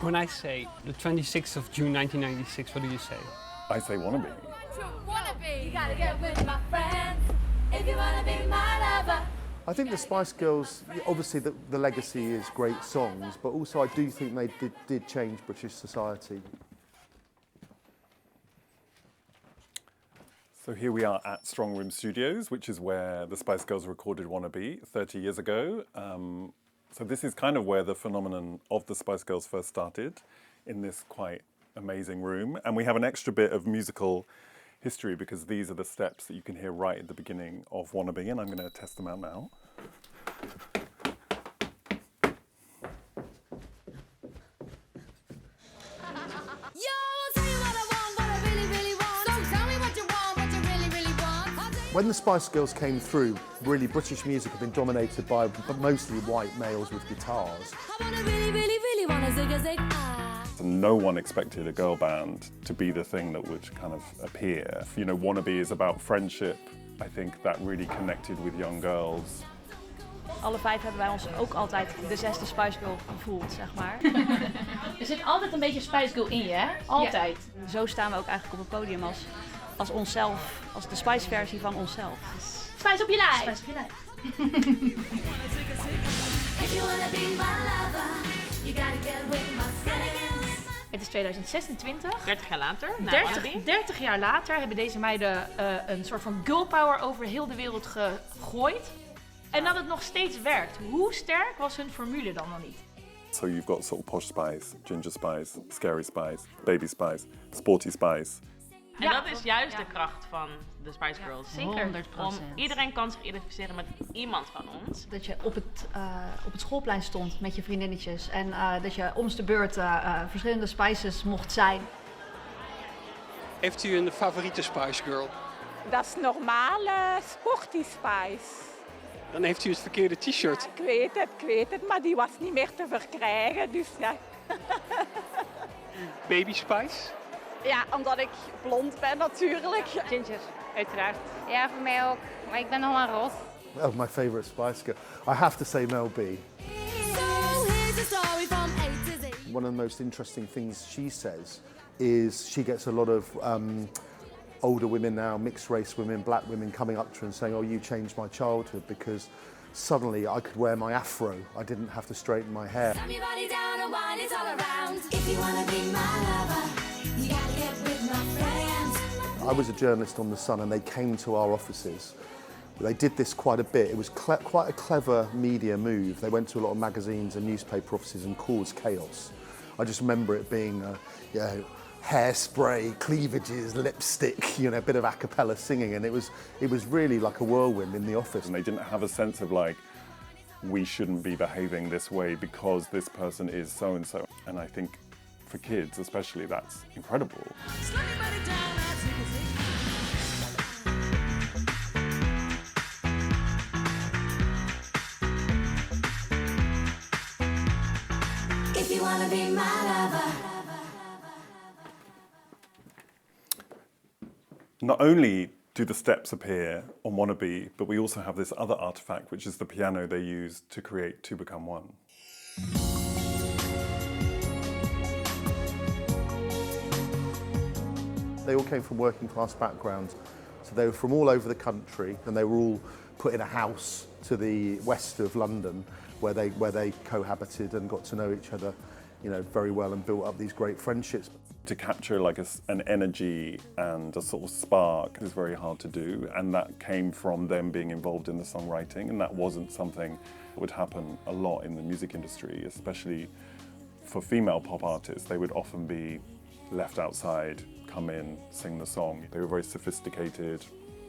When I say the 26th of June 1996, what do you say? I say Wannabe. Wannabe. You gotta get with my friends if you wanna be my lover. I think the Spice Girls, obviously the legacy is great songs, but also I do think they did change British society. So here we are at Strong Room Studios, which is where the Spice Girls recorded Wannabe 30 years ago. So this is kind of where the phenomenon of the Spice Girls first started, in this quite amazing room. And we have an extra bit of musical history because these are the steps that you can hear right at the beginning of Wannabe, and I'm going to test them out now. When the Spice Girls came through, really British music had been dominated by mostly white males with guitars. And no one expected a girl band to be the thing that would kind of appear. You know, Wannabe is about friendship. I think that really connected with young girls. Alle vijf hebben wij ons ook altijd de zesde Spice Girl gevoeld, zeg maar. Er zit altijd een beetje Spice Girl in je, hè? Altijd. Ja. Zo staan we ook eigenlijk op het podium als onszelf, als de Spice versie van onszelf. Spice op je lijf! Spice op je lijf. Het is 2026. 30 jaar later. 30 jaar later hebben deze meiden een soort van girl power over heel de wereld gegooid. En dat het nog steeds werkt. Hoe sterk was hun formule dan nog niet? So you've got sort of posh spice, ginger spice, scary spice, baby spice, sporty spice. En dat is juist de kracht van de Spice Girls. Zeker. 100%. Iedereen kan zich identificeren met iemand van ons. Dat je op het schoolplein stond met je vriendinnetjes en dat je om de beurt verschillende spices mocht zijn. Heeft u een favoriete Spice Girl? Dat is normale sporty spice. Dan heeft u het verkeerde t-shirt. Ik weet het, maar die was niet meer te verkrijgen, dus ja. Baby Spice? Ja, omdat ik blond ben natuurlijk. Ginger, uiteraard. Ja, voor mij ook. Maar ik ben nog maar rood. Oh, my favourite Spice Girl. I have to say Mel B. One of the most interesting things she says is she gets a lot of older women now, mixed race women, black women coming up to her and saying, oh, you changed my childhood because suddenly I could wear my afro. I didn't have to straighten my hair. I was a journalist on The Sun and they came to our offices. They did this quite a bit. It was quite a clever media move. They went to a lot of magazines and newspaper offices and caused chaos. I just remember it being, hairspray, cleavages, lipstick, a bit of a cappella singing, and it was really like a whirlwind in the office. And they didn't have a sense of like, we shouldn't be behaving this way because this person is so-and-so. And I think for kids especially, that's incredible. If you wanna be my lover. Not only do the steps appear on Wannabe, but we also have this other artifact, which is the piano they used to create To Become One. They all came from working class backgrounds, so they were from all over the country, and they were all put in a house to the west of London, where they cohabited and got to know each other, very well and built up these great friendships. To capture like an energy and a sort of spark is very hard to do, and that came from them being involved in the songwriting, and that wasn't something that would happen a lot in the music industry, especially for female pop artists. They would often be left outside, come in, sing the song. They were very sophisticated.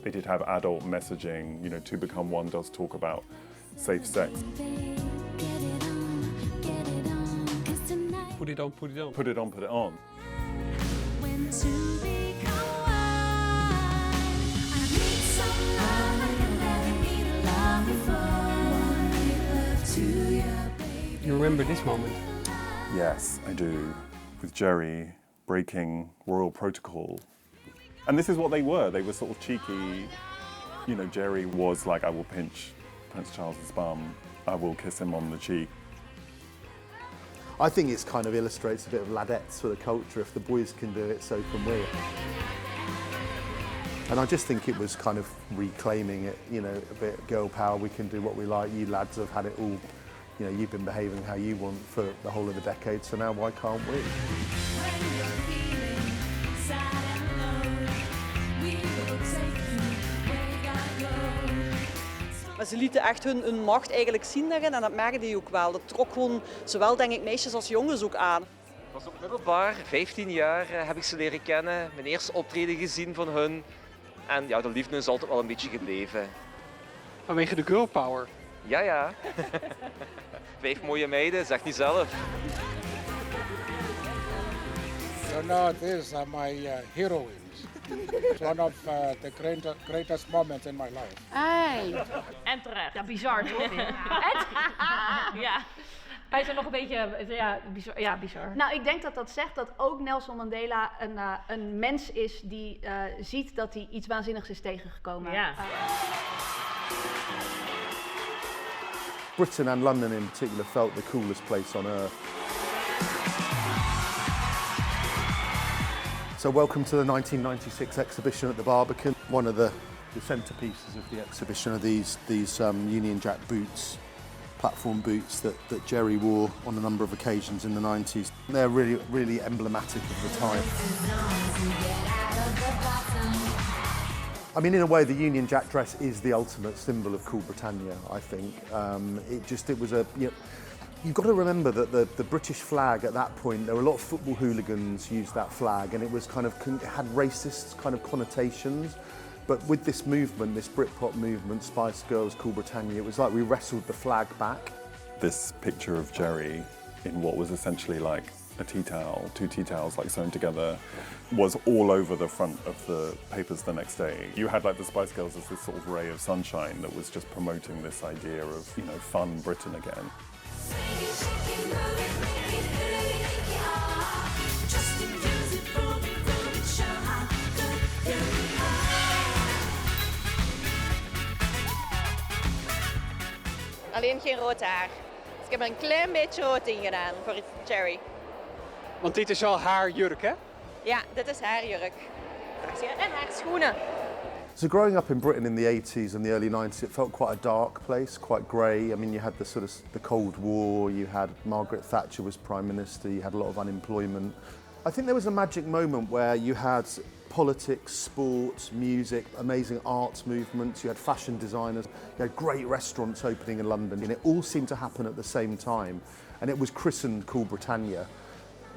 They did have adult messaging. To Become One does talk about safe sex. Put it on, put it on. Put it on, put it on. You remember this moment? Yes, I do. With Jerry breaking royal protocol. And this is what they were. They were sort of cheeky. Jerry was like, I will pinch Prince Charles's bum. I will kiss him on the cheek. I think it's kind of illustrates a bit of ladettes for the culture. If the boys can do it, so can we. And I just think it was kind of reclaiming it, you know, a bit girl power, we can do what we like, you lads have had it all, you know, you've been behaving how you want for the whole of the decade, so now why can't we? Maar ze lieten echt hun macht eigenlijk zien daarin en dat merkte je ook wel. Dat trok gewoon zowel denk ik meisjes als jongens ook aan. Ik was op middelbaar, 15 jaar heb ik ze leren kennen, mijn eerste optreden gezien van hun. En ja, de liefde is altijd wel een beetje gebleven. Vanwege de girl power? Ja. 5 mooie meiden, zeg niet zelf. You know, these are my heroines. It's one of the greatest moments in my life. Hey. En terecht. Ja, bizar toch? Ja. Hij is er nog een beetje, ja, bizar. Nou, ik denk dat dat zegt dat ook Nelson Mandela een mens is die ziet dat hij iets waanzinnigs is tegengekomen. Ja. Britain and London in particular felt the coolest place on earth. So welcome to the 1996 exhibition at the Barbican. One of the centerpieces of the exhibition are these Union Jack boots, platform boots that Jerry wore on a number of occasions in the 90s. They're really emblematic of the time. I mean, in a way, the Union Jack dress is the ultimate symbol of cool Britannia, I think. It was a... You know, you've got to remember that the British flag at that point, there were a lot of football hooligans used that flag, and it was kind of it had racist kind of connotations. But with this movement, this Britpop movement, Spice Girls, Cool Britannia, it was like we wrestled the flag back. This picture of Jerry in what was essentially like a tea towel, 2 tea towels like sewn together, was all over the front of the papers the next day. You had like the Spice Girls as this sort of ray of sunshine that was just promoting this idea of, you know, fun Britain again. Alleen geen rood haar. Dus ik heb er een klein beetje rood in gedaan voor Jerry. Want dit is al haar jurk, hè? Ja, dit is haar jurk. En haar schoenen. So growing up in Britain in the 80s and the early 90s, it felt quite a dark place, quite grey. I mean, you had the Cold War, you had Margaret Thatcher was Prime Minister, you had a lot of unemployment. I think there was a magic moment where you had politics, sports, music, amazing arts movements, you had fashion designers, you had great restaurants opening in London, and it all seemed to happen at the same time. And it was christened Cool Britannia,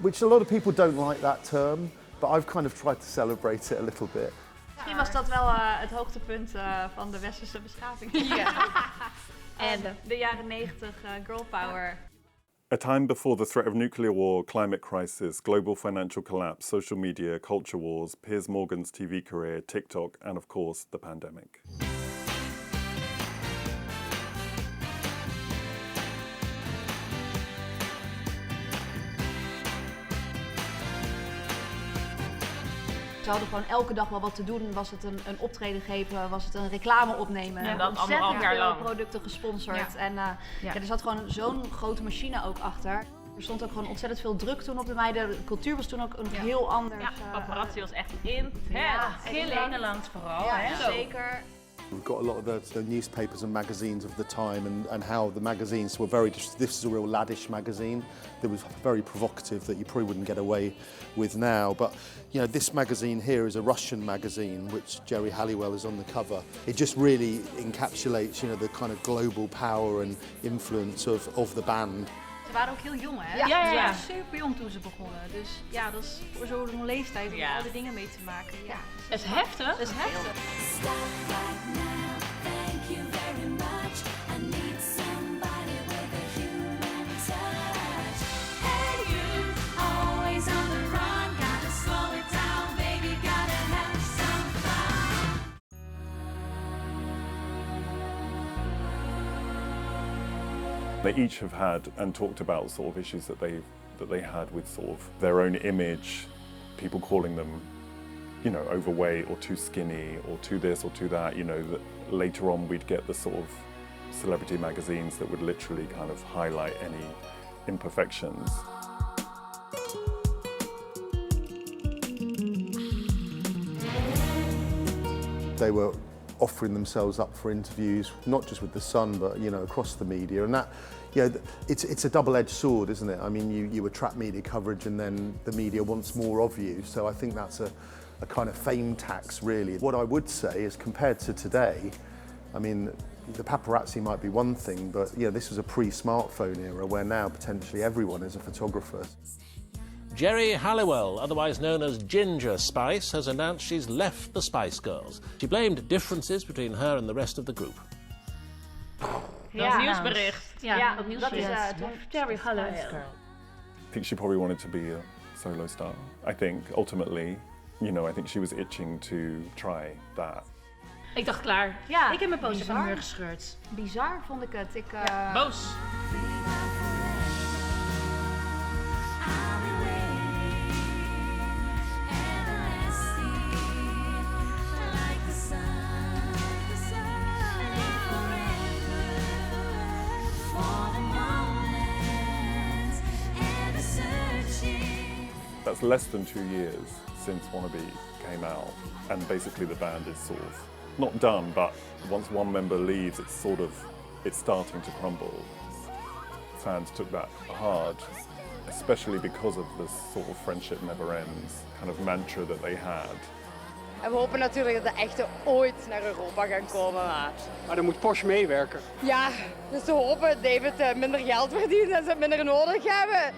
which a lot of people don't like that term, but I've kind of tried to celebrate it a little bit. Misschien was dat wel het hoogtepunt van de westerse beschaving. Ja. En de jaren 90 girl power. A time before the threat of nuclear war, climate crisis, global financial collapse, social media, culture wars, Piers Morgan's TV career, TikTok, and of course, the pandemic. Ze hadden gewoon elke dag wel wat te doen. Was het een optreden geven, was het een reclame opnemen. En dat ontzettend 1,5 jaar lang. veel producten gesponsord. Ja. En er zat gewoon zo'n grote machine ook achter. Er stond ook gewoon ontzettend veel druk toen op de meiden. De cultuur was toen ook een heel anders. Ja, paparazzi was echt intens. Heel Nederlands vooral. Ja, Hè? zeker. We've got a lot of the newspapers and magazines of the time and how the magazines were very, this is a real laddish magazine that was very provocative that you probably wouldn't get away with now. But, you know, this magazine here is a Russian magazine, which Jerry Halliwell is on the cover. It just really encapsulates, you know, the kind of global power and influence of the band. Ze waren ook heel jong, hè? Ja. Ze waren super jong toen ze begonnen. Dus ja, dat is voor zo'n leeftijd om al die dingen mee te maken. Ja, Het is heftig. dat is heftig. They each have had and talked about sort of issues that they had with sort of their own image, people calling them, you know, overweight or too skinny or too this or too that. You know, that later on we'd get the sort of celebrity magazines that would literally kind of highlight any imperfections. they were offering themselves up for interviews, not just with The Sun, but across the media. And that, it's a double-edged sword, isn't it? I mean, you attract media coverage, and then the media wants more of you. So I think that's a kind of fame tax, really. What I would say is, compared to today, I mean, the paparazzi might be one thing, but this was a pre-smartphone era where now potentially everyone is a photographer. Geri Halliwell, otherwise known as Ginger Spice, has announced she's left the Spice Girls. She blamed differences between her and the rest of the group. Dat nieuwsbericht. Ja, dat nieuwsbericht. Dat is Geri Halliwell. I think she probably wanted to be a solo star. I think ultimately, I think she was itching to try that. Ik dacht klaar. Ja, ik heb mijn poster van bizar. Meer gescheurd. Bizar vond ik het. Boos. That's less than 2 years since Wannabe came out, and basically the band is sort of not done, but once one member leaves, it's starting to crumble. Fans took that hard, especially because of this sort of friendship never ends kind of mantra that they had. En we hopen natuurlijk dat de echte ooit naar Europa gaan komen. Maar dan moet Porsche meewerken. Ja, dus we hopen dat David minder geld verdient en ze het minder nodig hebben.